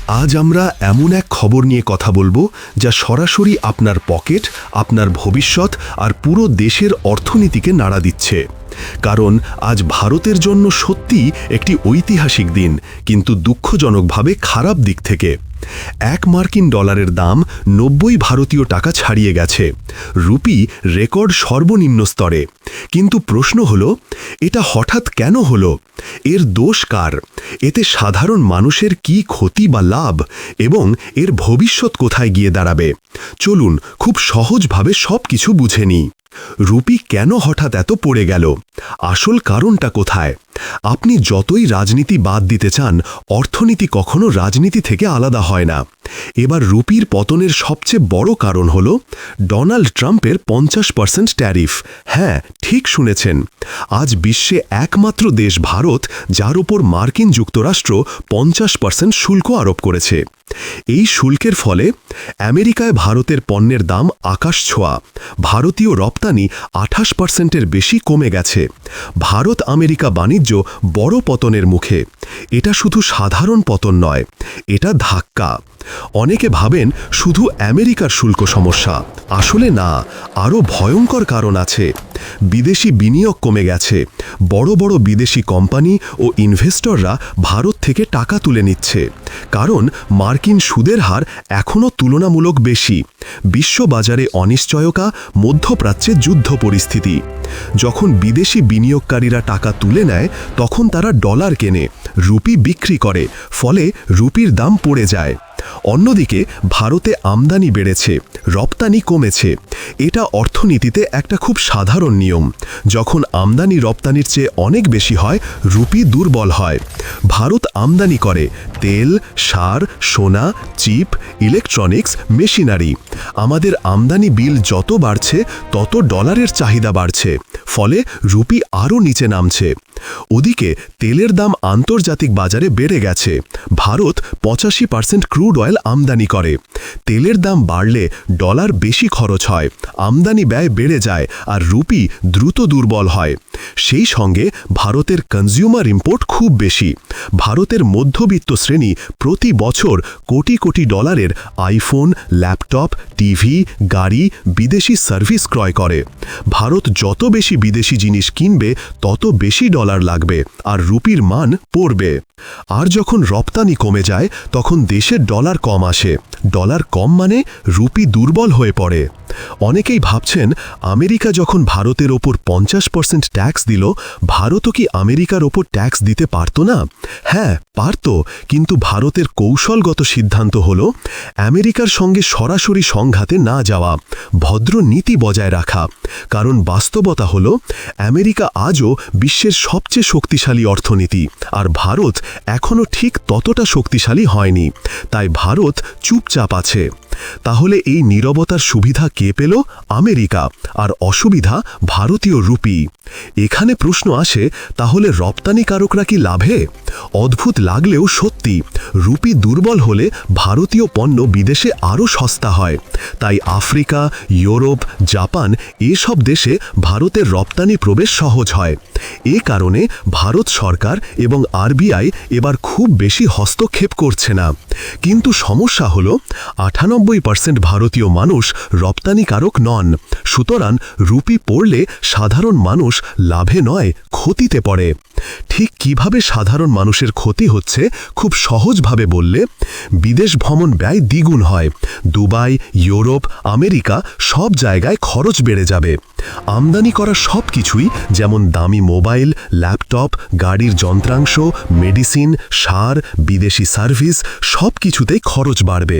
আজ আমরা এমন এক খবর নিয়ে কথা বলবো যা সরাসরি আপনার পকেট, আপনার ভবিষ্যৎ আর পুরো দেশের অর্থনীতিকে নাড়া দিচ্ছে। কারণ আজ ভারতের জন্য সত্যিই একটি ঐতিহাসিক দিন, কিন্তু দুঃখজনকভাবে খারাপ দিক থেকে। $1 দাম 90 ভারতীয় টাকা ছাড়িয়ে গেছে। রুপি রেকর্ড সর্বনিম্ন স্তরে। কিন্তু প্রশ্ন হলো, এটা হঠাৎ কেন হলো? এর দোষ কার? এতে সাধারণ মানুষের কি ক্ষতি বা লাভ, এবং এর ভবিষ্যৎ কোথায় গিয়ে দাঁড়াবে? চলুন খুব সহজভাবে সবকিছু বুঝে নিই। রুপি কেন হঠাৎ এত পড়ে গেল? আসল কারণটা কোথায়? আপনি যতই রাজনীতি বাদ দিতে চান, অর্থনীতি কখনো রাজনীতি থেকে আলাদা হয় না। এবার রুপির পতনের সবচেয়ে বড় কারণ হল ডোনাল্ড ট্রাম্পের 50% ট্যারিফ। হ্যাঁ, ঠিক শুনেছেন। আজ বিশ্বে একমাত্র দেশ ভারত যার ওপর মার্কিন যুক্তরাষ্ট্র 50% শুল্ক আরোপ করেছে। এই শুল্কের ফলে আমেরিকায় ভারতের পণ্যের দাম আকাশ ছোঁয়া। ভারতীয় রপ্তানি 28%-এর বেশি কমে গেছে। ভারত আমেরিকা বাণিজ্য বড় পতনের মুখে। এটা শুধু সাধারণ পতন নয়, এটা ধাক্কা। অনেকে ভাবেন শুধু আমেরিকার শুল্ক সমস্যা। আসলে না, আরও ভয়ঙ্কর কারণ আছে। বিদেশি বিনিয়োগ কমে গেছে। বড় বড় বিদেশি কোম্পানি ও ইনভেস্টররা ভারত থেকে টাকা তুলে নিচ্ছে, কারণ মার্কিন সুদের হার এখনও তুলনামূলক বেশি। বিশ্ববাজারে অনিশ্চয়তা, মধ্যপ্রাচ্যে যুদ্ধ পরিস্থিতি। যখন বিদেশি বিনিয়োগকারীরা টাকা তুলে নেয়, তখন তারা ডলার কেনে, রুপি বিক্রি করে, ফলে রুপির দাম পড়ে যায়। অন্যদিকে ভারতে আমদানি বেড়েছে, রপ্তানি কমেছে। এটা অর্থনীতিতে একটা খুব সাধারণ নিয়ম। যখন আমদানি রপ্তানির চেয়ে অনেক বেশি হয়, রুপি দুর্বল হয়। ভারত আমদানি করে তেল, সার, সোনা, চিপ, ইলেকট্রনিক্স, মেশিনারি। আমাদের আমদানি বিল যত বাড়ছে, তত ডলারের চাহিদা বাড়ছে, ফলে রুপি আরও নিচে নামছে। ওদিকে তেলের দাম আন্তর্জাতিক বাজারে বেড়ে গেছে। ভারত 85% ক্রুড অয়েল আমদানি করে। তেলের দাম বাড়লে ডলার বেশি খরচ হয়, আমদানি ব্যয় বেড়ে যায়, আর রুপি দ্রুত দুর্বল হয়। সেই সঙ্গে ভারতের কনজিউমার ইম্পোর্ট খুব বেশি। ভারতের মধ্যবিত্ত শ্রেণী প্রতি বছর কোটি কোটি ডলারের আইফোন, ল্যাপটপ, টিভি, গাড়ি, বিদেশি সার্ভিস ক্রয় করে। ভারত যত বেশি বিদেশি জিনিস কিনবে, তত বেশি ডলার লাগবে, আর রুপির মান পড়বে। আর যখন রপ্তানি কমে যায়, তখন দেশের ডলার কম আসে। ডলার কম মানে রুপি দুর্বল হয়ে পড়ে। অনেকেই ভাবছেন, আমেরিকা যখন ভারতের ওপর 50% ট্যাক্স দিল, ভারতও কি আমেরিকার ওপর ট্যাক্স দিতে পারত না? হ্যাঁ, পারত, কিন্তু ভারতের কৌশলগত সিদ্ধান্ত হল আমেরিকার সঙ্গে সরাসরি সংঘাতে না যাওয়া, ভদ্র নীতি বজায় রাখা। কারণ বাস্তবতা হল, আমেরিকা আজও বিশ্বের সবচেয়ে শক্তিশালী অর্থনীতি, আর ভারত এখনও ঠিক ততটা শক্তিশালী হয়নি। তাই ভারত চুপচাপ আছে। তাহলে এই নীরবতার সুবিধা কে পেল? আমেরিকা। আর অসুবিধা ভারতীয় রুপি। এখানে প্রশ্ন আসে, তাহলে রপ্তানিকারকরা কি লাভে? অদ্ভুত লাগলেও সত্যি। রুপি দুর্বল হলে ভারতীয় পণ্য বিদেশে আরও সস্তা হয়। তাই আফ্রিকা, ইউরোপ, জাপান এসব দেশে ভারতের রপ্তানি প্রবেশ সহজ হয়। এ কারণে ভারত সরকার এবং আরবিআই এবার খুব বেশি হস্তক্ষেপ করছে না। কিন্তু সমস্যা হল, 98% ভারতীয় মানুষ রপ্তানিকারক নন। সুতরাং রুপি পড়লে সাধারণ মানুষ লাভে নয়, ক্ষতিতে পড়ে। ঠিক কিভাবে সাধারণ মানুষের ক্ষতি হচ্ছে খুব সহজভাবে বললে, বিদেশ ভ্রমণ ব্যয় দ্বিগুণ হয়। দুবাই, ইউরোপ, আমেরিকা সব জায়গায় খরচ বেড়ে যাবে। আমদানি করা সব কিছুই, যেমন দামি মোবাইল, ল্যাপটপ, গাড়ির যন্ত্রাংশ, মেডিসিন, সার, বিদেশি সার্ভিস, সব কিছুতেই খরচ বাড়বে।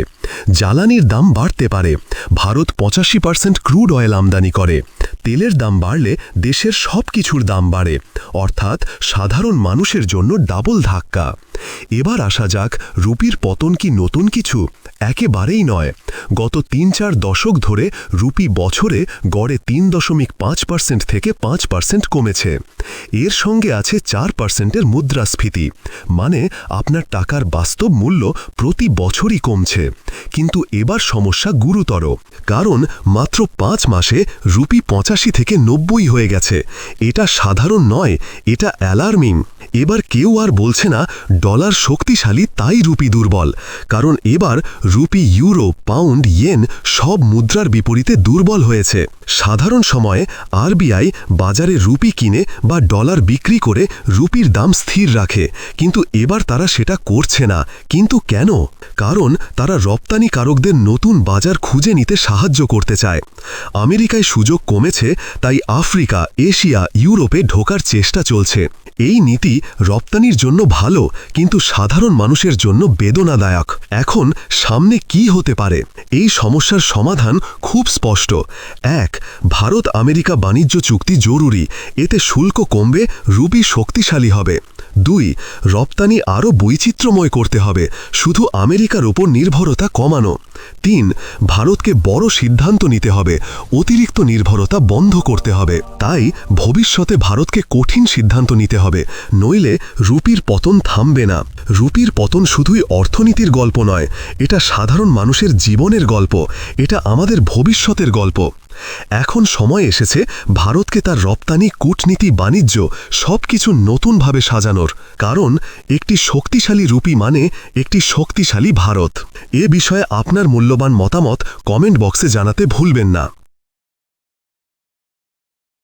জ্বালানির দাম বাড়তে পারে। ভারত 85% ক্রুড অয়েল আমদানি করে। তেলের দাম বাড়লে দেশের সব কিছুর দাম বাড়ে, অর্থাৎ সাধারণ মানুষের জন্য ডাবল ধাক্কা। এবার আসা যাক, রুপির পতন কি নতুন কিছু? একেবারেই নয়। গত ৩-৪ দশক ধরে রুপি বছরে গড়ে ৩.৫% থেকে 5% কমেছে। এর সঙ্গে আছে 4%-এর মুদ্রাস্ফীতি, মানে আপনার টাকার বাস্তব মূল্য প্রতি বছরই কমছে। কিন্তু এবার সমস্যা গুরুতর, কারণ মাত্র 5 মাসে রুপি 85 থেকে 90 হয়ে গেছে। এটা সাধারণ নয়, এটা অ্যালার্মিং। এবার কেউ আর বলছে না ডলার শক্তিশালী তাই রুপি দুর্বল, কারণ এবার রুপি, ইউরো, পাউন্ড, ইয়েন সব মুদ্রার বিপরীতে দুর্বল হয়েছে। সাধারণ সময়ে আরবিআই বাজারে রুপি কিনে বা ডলার বিক্রি করে রুপির দাম স্থির রাখে, কিন্তু এবার তারা সেটা করছে না। কিন্তু কেন? কারণ তারা রপ্তানিকারকদের নতুন বাজার খুঁজে নিতে সাহায্য করতে চায়। আমেরিকায় সুযোগ কমেছে, তাই আফ্রিকা, এশিয়া, ইউরোপে ঢোকার চেষ্টা চলছে। এই নীতি রপ্তানির জন্য ভালো, কিন্তু সাধারণ মানুষের জন্য বেদনাদায়ক। এখন সামনে কি হতে পারে? এই সমস্যার সমাধান খুব স্পষ্ট। 1. ভারত আমেরিকা বাণিজ্য চুক্তি জরুরি, এতে শুল্ক কমবে, রুপি শক্তিশালী হবে। 2. রপ্তানি আরও বৈচিত্র্যময় করতে হবে, শুধু আমেরিকার ওপর নির্ভরতা কমানো। 3. ভারতকে বড় সিদ্ধান্ত নিতে হবে, অতিরিক্ত নির্ভরতা বন্ধ করতে হবে। তাই ভবিষ্যতে ভারতকে কঠিন সিদ্ধান্ত নিতে হবে, নইলে রুপির পতন থামবে না। রুপির পতন শুধুই অর্থনীতির গল্প নয়, এটা সাধারণ মানুষের জীবনের গল্প, এটা আমাদের ভবিষ্যতের গল্প। এখন সময় এসেছে ভারতকে তার রপ্তানি, কূটনীতি, বাণিজ্য সবকিছু নতুনভাবে সাজানোর, কারণ একটি শক্তিশালী রুপি মানে একটি শক্তিশালী ভারত। এ বিষয়ে আপনার মূল্যবান মতামত কমেন্ট বক্সে জানাতে ভুলবেন না।